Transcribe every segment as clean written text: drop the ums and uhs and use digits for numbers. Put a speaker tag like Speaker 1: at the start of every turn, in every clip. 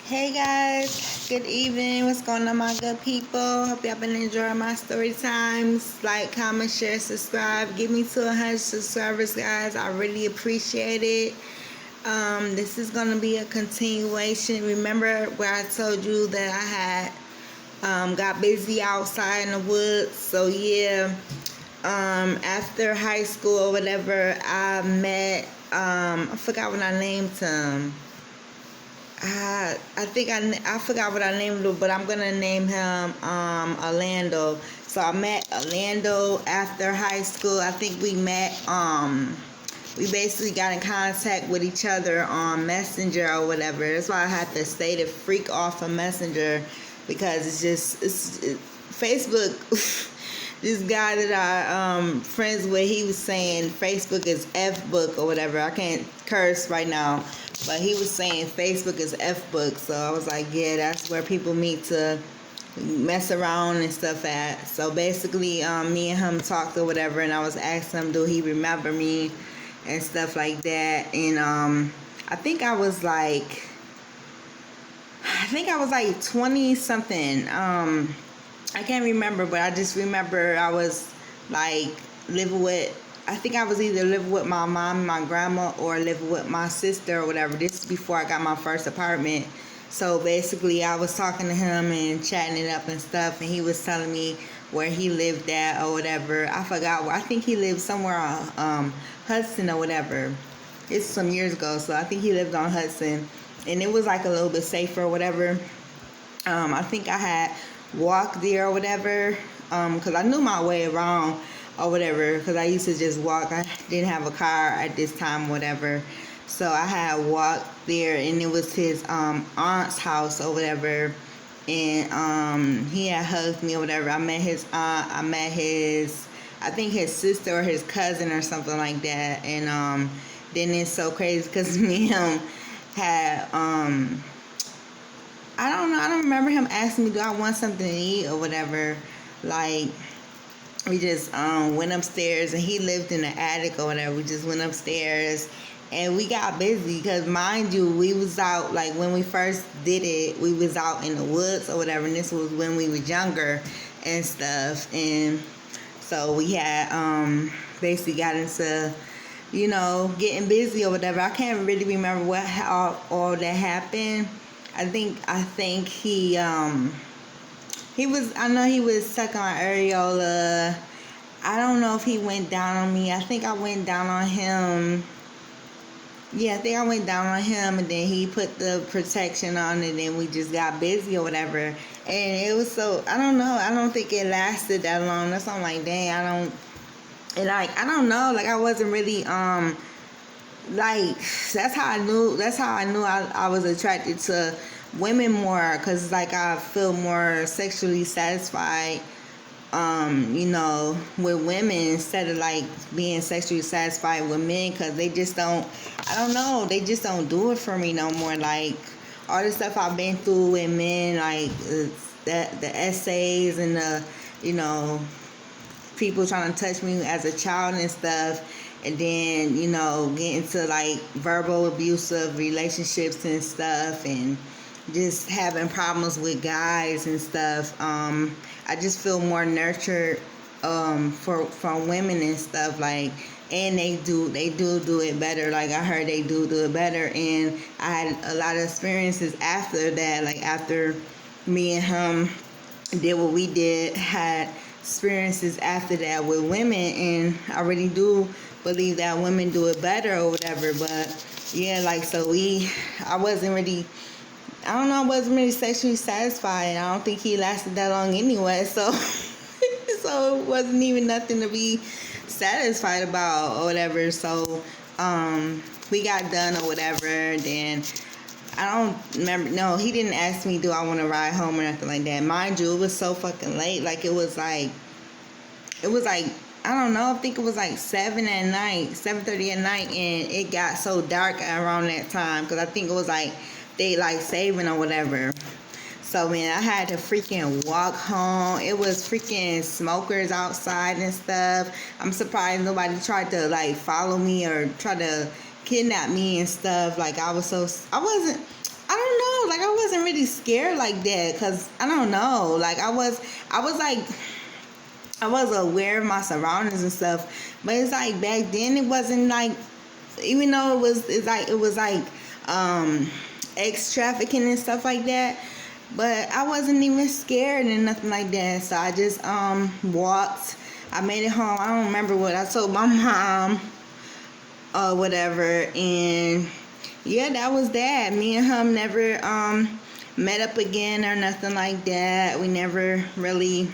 Speaker 1: Hey guys, good evening. What's going on, my good people? Hope y'all been enjoying my story times. Like, comment, share, subscribe. Get me to 100 subscribers, guys. I really appreciate it. This is gonna be a continuation. Remember where I told you that I had got busy outside in the woods? So yeah. After high school or whatever, I met. I forgot what I named him. I forgot what I named him, but I'm gonna name him Orlando. So I met Orlando after high school. I think we met. We basically got in contact with each other on Messenger or whatever. That's why I had to stay the freak off of Messenger, because it's Facebook. This guy that I friends with, he was saying Facebook is F book or whatever. I can't curse right now, but he was saying Facebook is F book. So I was like, yeah, that's where people meet to mess around and stuff at. So basically, me and him talked or whatever, and I was asking him, do he remember me and stuff like that. And I think I was like 20 something. I can't remember, but I just remember I was like living with, I think I was either living with my mom and my grandma or living with my sister or whatever. This is before I got my first apartment. So basically I was talking to him and chatting it up and stuff, and he was telling me where he lived at or whatever. I forgot where. I think he lived somewhere on Hudson or whatever. It's some years ago, so I think he lived on Hudson, and it was like a little bit safer or whatever. I think I had walk there or whatever, because I knew my way around or whatever, because I used to just walk. I didn't have a car at this time or whatever, so I had walked there, and it was his aunt's house or whatever, and he had hugged me or whatever. I met his aunt, I met his, I think his sister or his cousin or something like that. And then it's so crazy because me and him had I don't know. I don't remember him asking me, do I want something to eat or whatever. Like, we just went upstairs, and he lived in the attic or whatever. We just went upstairs, and we got busy because, mind you, we was out, like, when we first did it, we was out in the woods or whatever, and this was when we were younger and stuff. And so we had basically got into, getting busy or whatever. I can't really remember how all that happened. I think he was, I know he was sucking on areola. I don't know if he went down on me. I think I went down on him. Yeah, I think I went down on him, and then he put the protection on, and then we just got busy or whatever. And it was so, I don't know. I don't think it lasted that long. That's why I'm like, dang, I don't know. Like, I wasn't really like, that's how I knew I was attracted to women more, because like I feel more sexually satisfied with women instead of like being sexually satisfied with men, because they just don't, I don't know, they just don't do it for me no more. Like, all the stuff I've been through with men, like the essays and the people trying to touch me as a child and stuff, and then get into like verbal abusive relationships and stuff, and just having problems with guys and stuff. I just feel more nurtured from women and stuff, like, and they do it better. Like, I heard they do it better, and I had a lot of experiences after that. Like, after me and him did what we did, had experiences after that with women, and I really do believe that women do it better or whatever. But yeah, like, so I wasn't really sexually satisfied. I don't think he lasted that long anyway, so so it wasn't even nothing to be satisfied about or whatever. So we got done or whatever. Then I don't remember. No, he didn't ask me, do I want to ride home or nothing like that. Mind you, it was so fucking late. Like, it was like, I don't know, I think it was like 7:30 at night, and it got so dark around that time, because I think it was like daylight saving or whatever. So, man, I had to freaking walk home. It was freaking smokers outside and stuff. I'm surprised nobody tried to like follow me or try to kidnap me and stuff. Like, I wasn't, I don't know. Like, I wasn't really scared like that, because I don't know. Like, I was aware of my surroundings and stuff, but it's like back then it wasn't like, even though it was like ex trafficking and stuff like that, but I wasn't even scared and nothing like that. So I just walked. I made it home. I don't remember what I told my mom or whatever, and yeah, that was that. Me and him never met up again or nothing like that. We never really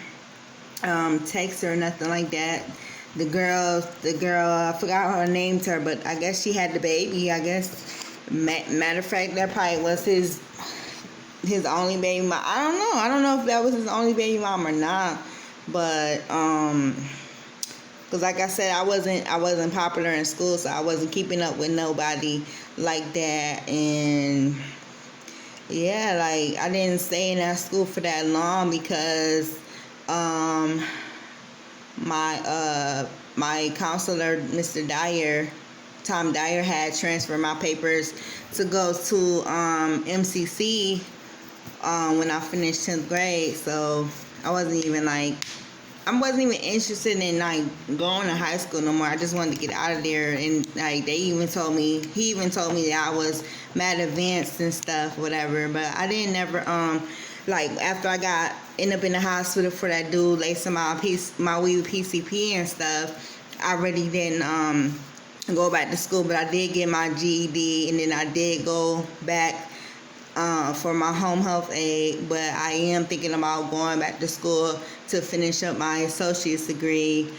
Speaker 1: text or nothing like that. The girl, I forgot her name to her, but I guess she had the baby. I guess, matter of fact, that probably was his only baby mom. I don't know if that was his only baby mom or not, but because like I said, I wasn't popular in school, so I wasn't keeping up with nobody like that. And yeah, like, I didn't stay in that school for that long because my counselor, Mr. Dyer, Tom Dyer, had transferred my papers to go to MCC when I finished 10th grade. So I wasn't even interested in like going to high school no more. I just wanted to get out of there. And like, he even told me that I was mad advanced and stuff, whatever. But I didn't never like, after I ended up in the hospital for that dude lacing my weed with PCP and stuff, I really didn't go back to school. But I did get my GED, and then I did go back for my home health aid. But I am thinking about going back to school to finish up my associate's degree.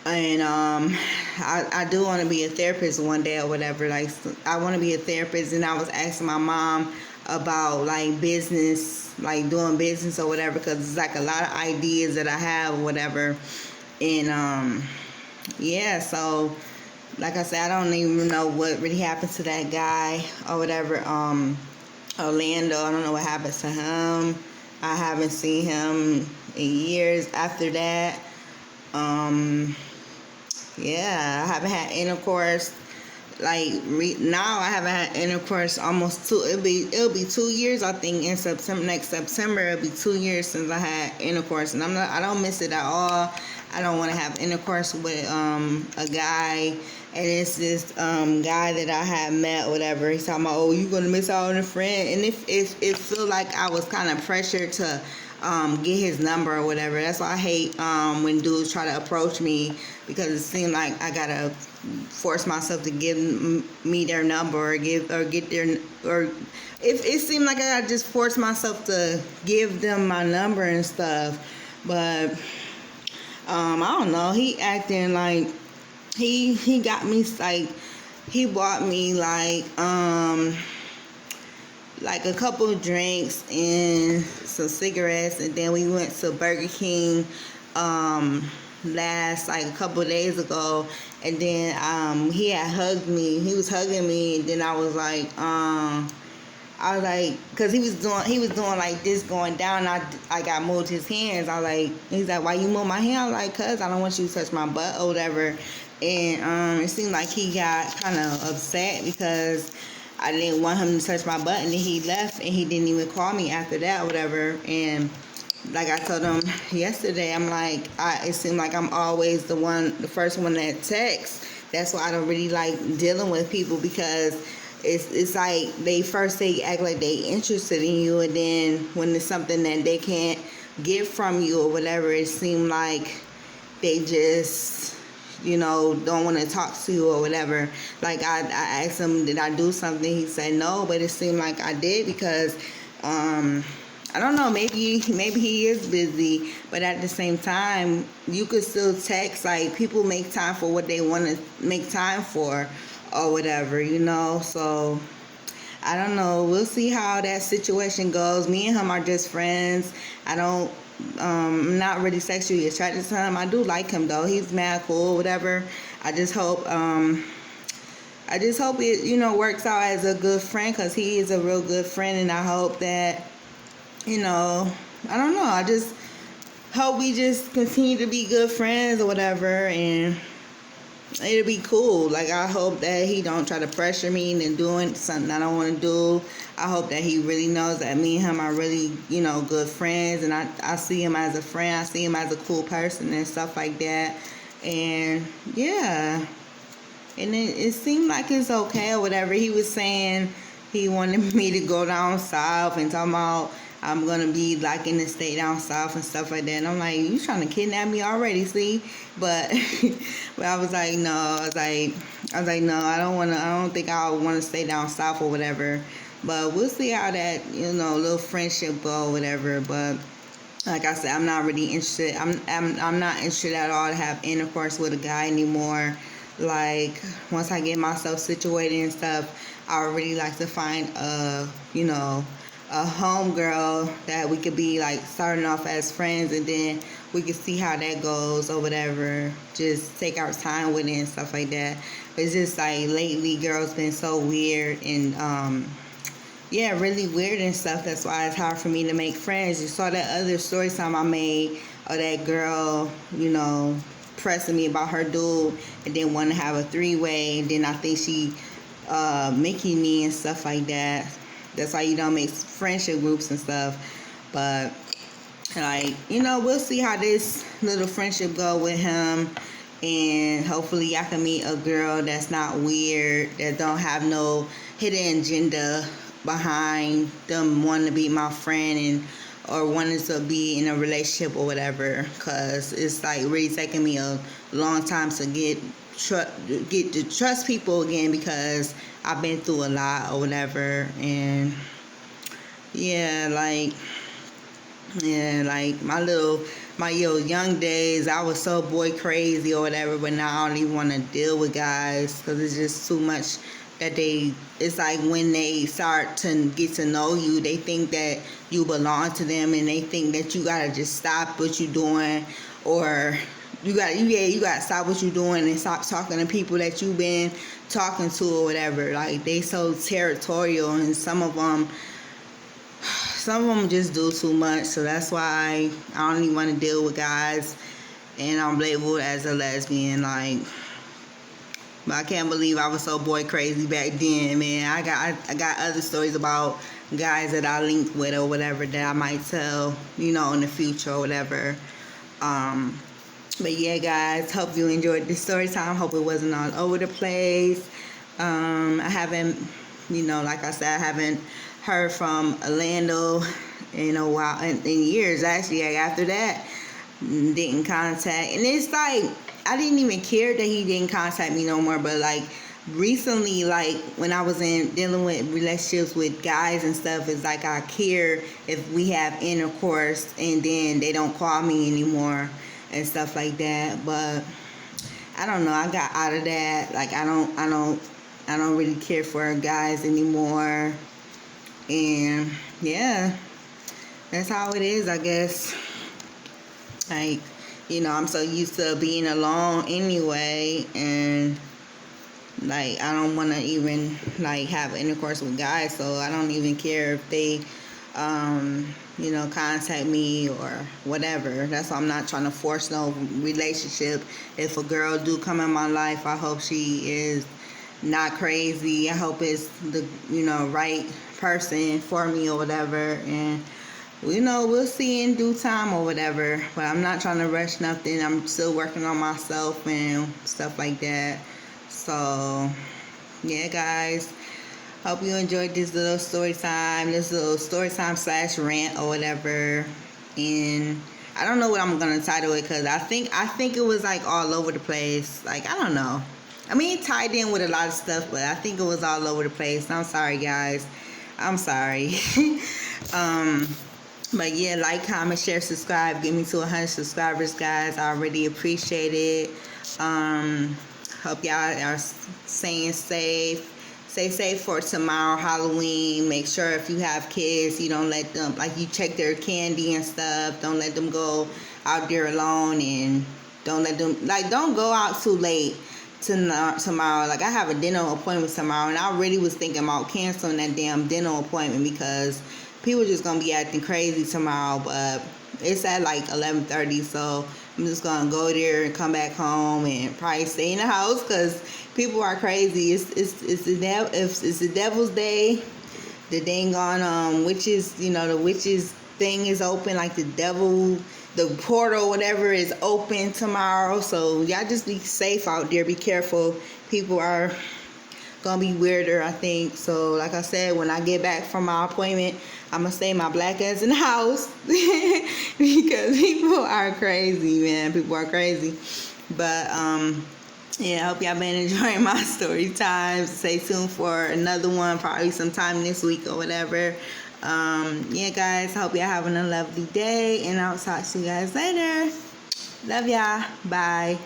Speaker 1: And I do want to be a therapist one day or whatever. Like, I want to be a therapist. And I was asking my mom about like business, like doing business or whatever, because it's like a lot of ideas that I have or whatever. And yeah, so like I said, I don't even know what really happened to that guy or whatever. Orlando, I don't know what happened to him. I haven't seen him in years after that. Yeah, I haven't had intercourse. Like, now I haven't had intercourse almost it'll be 2 years, I think, in September. Next September it'll be 2 years since I had intercourse, and I don't miss it at all. I don't want to have intercourse with a guy. And it's this guy that I had met, whatever. He's talking about, oh, you gonna miss out on a friend. And it feel like I was kind of pressured to get his number or whatever. That's why I hate when dudes try to approach me, because it seems like I gotta force myself to give me their number it seemed like I gotta just force myself to give them my number and stuff. But I don't know. He acting like he got me, like, he bought me like a couple of drinks and some cigarettes, and then we went to Burger King last, like, a couple of days ago, and then he had hugged me. He was hugging me, and then I was like, because he was doing like this going down, and I got moved his hands. He's like, why you move my hand? I was like, cuz I don't want you to touch my butt or whatever. And it seemed like he got kind of upset because I didn't want him to touch my butt, and then he left, and he didn't even call me after that or whatever. And like I told him yesterday, I'm like, it seemed like I'm always the first one that texts. That's why I don't really like dealing with people, because it's like they act like they interested in you, and then when it's something that they can't get from you or whatever, it seemed like they just, don't want to talk to you or whatever. Like, I asked him, did I do something? He said no, but it seemed like I did, because I don't know, maybe he is busy, but at the same time, you could still text. Like, people make time for what they want to make time for or whatever, so I don't know. We'll see how that situation goes. Me and him are just friends. I'm not really sexually attracted to him. I do like him though. He's mad cool, whatever. I just hope it works out as a good friend, because he is a real good friend, and I hope that I don't know, I just hope we just continue to be good friends or whatever. And it'll be cool. Like, I hope that he don't try to pressure me into doing something I don't want to do. I hope that he really knows that me and him are really, good friends, and I see him as a friend. I see him as a cool person and stuff like that. And yeah, and it seemed like it's okay or whatever. He was saying he wanted me to go down south and talking about I'm gonna be like in the state down south and stuff like that. And I'm like, you trying to kidnap me already? See, but but I was like, no. I was like, no. I don't think I want to stay down south or whatever. But we'll see how that little friendship go or whatever. But like I said, I'm not really interested. I'm not interested at all to have intercourse with a guy anymore. Like, once I get myself situated and stuff, I would really like to find a homegirl that we could be like starting off as friends, and then we could see how that goes or whatever. Just take our time with it and stuff like that. It's just like lately, girls been so weird and yeah, really weird and stuff. That's why it's hard for me to make friends. You saw that other story time I made of that girl, pressing me about her dude and then want to have a three-way, and then I think she Mickey me and stuff like that. That's why you don't make friendship groups and stuff. But like, we'll see how this little friendship go with him, and hopefully I can meet a girl that's not weird, that don't have no hidden agenda behind them wanting to be my friend and or wanting to be in a relationship or whatever, because it's like really taking me a long time to get to trust people again, because I've been through a lot or whatever. And like my young days, I was so boy crazy or whatever, but now I don't even want to deal with guys because it's just too much that it's like when they start to get to know you, they think that you belong to them, and they think that you gotta just stop what you're doing, or you gotta stop what you're doing and stop talking to people that you've been talking to or whatever. Like, they so territorial, and some of them just do too much. So that's why I don't even want to deal with guys, and I'm labeled as a lesbian. Like, but I can't believe I was so boy crazy back then, man. I got other stories about guys that I linked with or whatever that I might tell, in the future or whatever. But yeah, guys, hope you enjoyed this story time. Hope it wasn't all over the place. I haven't, like I said, I haven't heard from Orlando in a while, in years actually. Like, after that, didn't contact, and it's like I didn't even care that he didn't contact me no more. But like recently, like when I was dealing with relationships with guys and stuff, it's like I care if we have intercourse and then they don't call me anymore and stuff like that. But I don't know, I got out of that. Like, I don't really care for guys anymore. And yeah, that's how it is, I guess. Like, I'm so used to being alone anyway, and like I don't want to even like have intercourse with guys, so I don't even care if they contact me or whatever. That's why I'm not trying to force no relationship. If a girl do come in my life, I hope she is not crazy. I hope it's the right person for me or whatever. And we'll see in due time or whatever. But I'm not trying to rush nothing. I'm still working on myself and stuff like that. So yeah, guys, hope you enjoyed this little story time, / rant or whatever. And I don't know what I'm gonna title it, because I think it was like all over the place. Like, I don't know. I mean, it tied in with a lot of stuff, but I think it was all over the place. I'm sorry, guys. I'm sorry. But yeah, like, comment, share, subscribe. Get me to 100 subscribers, guys. I really appreciate it. Hope y'all are staying safe. Stay safe for tomorrow, Halloween. Make sure if you have kids, you don't let them, like, you check their candy and stuff. Don't let them go out there alone, and don't let them, like, don't go out too late tomorrow. Like, I have a dental appointment tomorrow, and I really was thinking about canceling that damn dental appointment because people just gonna be acting crazy tomorrow. But it's at like 11:30, so I'm just gonna go there and come back home and probably stay in the house because people are crazy. It's the devil's day. The dang on witches, the witches thing is open, like the portal, whatever, is open tomorrow. So y'all just be safe out there. Be careful. People are gonna be weirder, I think. So like I said, when I get back from my appointment, I'm gonna stay my black ass in the house because people are crazy, man. People are crazy. But yeah, I hope y'all been enjoying my story times. Stay tuned for another one, probably sometime this week or whatever. Yeah, guys, hope y'all having a lovely day, and I'll talk to you guys later. Love y'all. Bye.